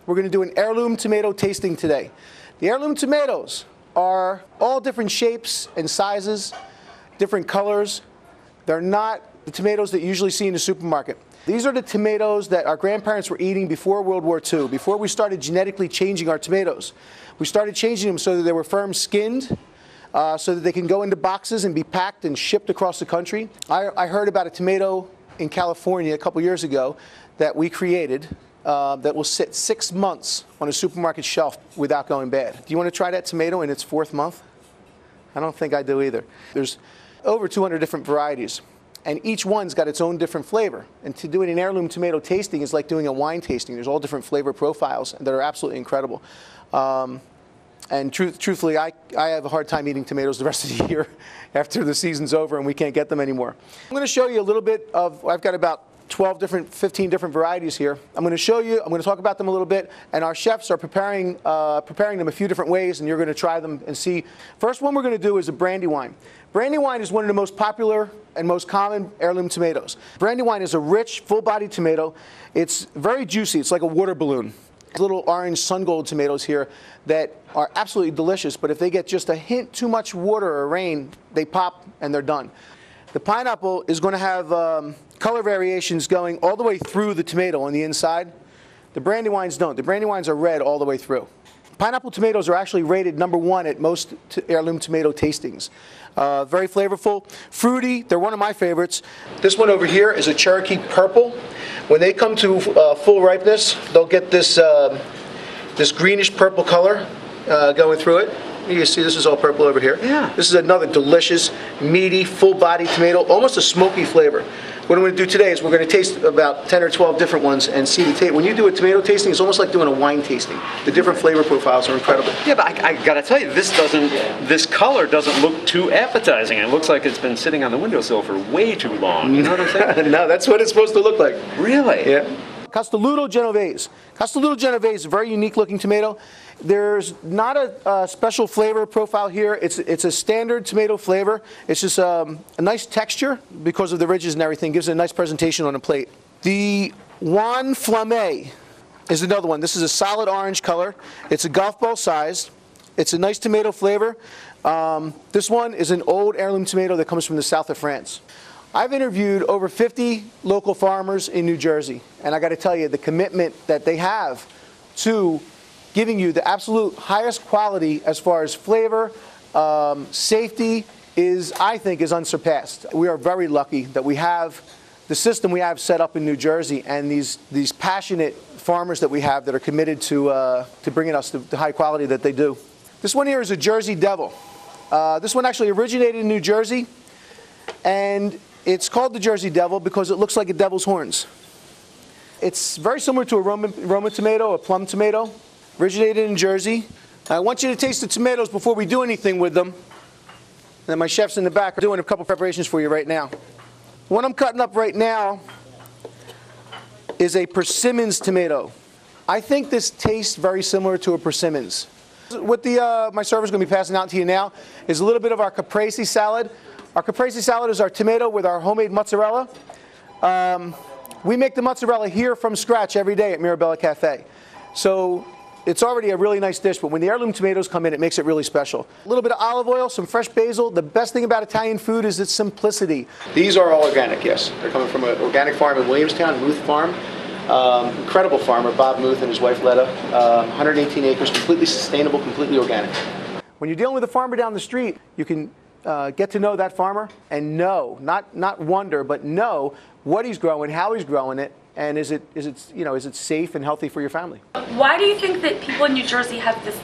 We're going to do an heirloom tomato tasting today. The heirloom tomatoes are all different shapes and sizes, different colors. They're not the tomatoes that you usually see in the supermarket. These are the tomatoes that our grandparents were eating before World War II, before we started genetically changing our tomatoes. We started changing them so that they were firm-skinned, so that they can go into boxes and be packed and shipped across the country. I heard about a tomato in California a couple years ago that we created that will sit 6 months on a supermarket shelf without going bad. Do you want to try that tomato in its 4th month? I don't think I do either. There's over 200 different varieties, and each one's got its own different flavor. And to do an heirloom tomato tasting is like doing a wine tasting. There's all different flavor profiles that are absolutely incredible. And truthfully, I have a hard time eating tomatoes the rest of the year after the season's over and we can't get them anymore. I'm going to show you a little bit of, I've got about 15 different varieties here. I'm going to talk about them a little bit, and our chefs are preparing them a few different ways, and you're going to try them and see. First one we're going to do is a Brandywine. Brandywine is one of the most popular and most common heirloom tomatoes. Brandywine is a rich, full-bodied tomato. It's very juicy. It's like a water balloon. Little orange sun gold tomatoes here that are absolutely delicious, but if they get just a hint too much water or rain, they pop and they're done. The pineapple is going to have color variations going all the way through the tomato on the inside. The Brandywines don't. The Brandywines are red all the way through. Pineapple tomatoes are actually rated #1 at most heirloom tomato tastings. Very flavorful, fruity. They're one of my favorites. This one over here is a Cherokee Purple. When they come to full ripeness, they'll get this this greenish purple color going through it. You see this is all purple over here. Yeah. This is another delicious, meaty, full-bodied tomato, almost a smoky flavor. What I'm going to do today is we're going to taste about 10 or 12 different ones and see the taste. When you do a tomato tasting, it's almost like doing a wine tasting. The different flavor profiles are incredible. Yeah, but I got to tell you, this color doesn't look too appetizing. It looks like it's been sitting on the windowsill for way too long. You know what I'm saying? No, that's what it's supposed to look like. Really? Yeah. Castelluto Genovese. Castelluto Genovese is a very unique-looking tomato. There's not a special flavor profile here. It's a standard tomato flavor. It's just a nice texture because of the ridges and everything. Gives it a nice presentation on a plate. The Juan Flamme is another one. This is a solid orange color. It's a golf ball sized. It's a nice tomato flavor. This one is an old heirloom tomato that comes from the south of France. I've interviewed over 50 local farmers in New Jersey, and I got to tell you, the commitment that they have to giving you the absolute highest quality as far as flavor, safety is, I think, is unsurpassed. We are very lucky that we have the system we have set up in New Jersey, and these passionate farmers that we have that are committed to bringing us the high quality that they do. This one here is a Jersey Devil. This one actually originated in New Jersey, and it's called the Jersey Devil because it looks like a devil's horns. It's very similar to a Roma tomato, a plum tomato. Originated in Jersey. I want you to taste the tomatoes before we do anything with them. And my chefs in the back are doing a couple preparations for you right now. What I'm cutting up right now is a persimmons tomato. I think this tastes very similar to a persimmons. What my server's going to be passing out to you now is a little bit of our caprese salad. Our caprese salad is our tomato with our homemade mozzarella. We make the mozzarella here from scratch every day at Mirabella Cafe. So it's already a really nice dish, but when the heirloom tomatoes come in, it makes it really special. A little bit of olive oil, some fresh basil. The best thing about Italian food is its simplicity. These are all organic, yes. They're coming from an organic farm in Williamstown, Muth Farm. Incredible farmer, Bob Muth and his wife Letta. 118 acres, completely sustainable, completely organic. When you're dealing with a farmer down the street, you can get to know that farmer and know, not wonder, but know what he's growing, how he's growing it, and is it safe and healthy for your family? Why do you think that people in New Jersey have this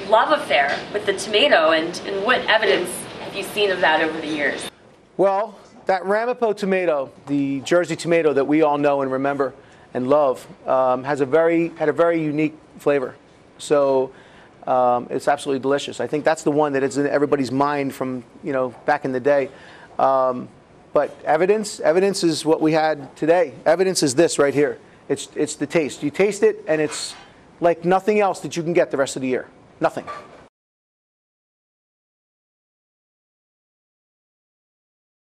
love affair with the tomato, and what evidence have you seen of that over the years? Well, that Ramapo tomato, the Jersey tomato that we all know and remember and love, had a very unique flavor. So it's absolutely delicious. I think that's the one that is in everybody's mind from back in the day. But evidence is what we had today. Evidence is this right here. It's the taste. You taste it, and it's like nothing else that you can get the rest of the year. Nothing.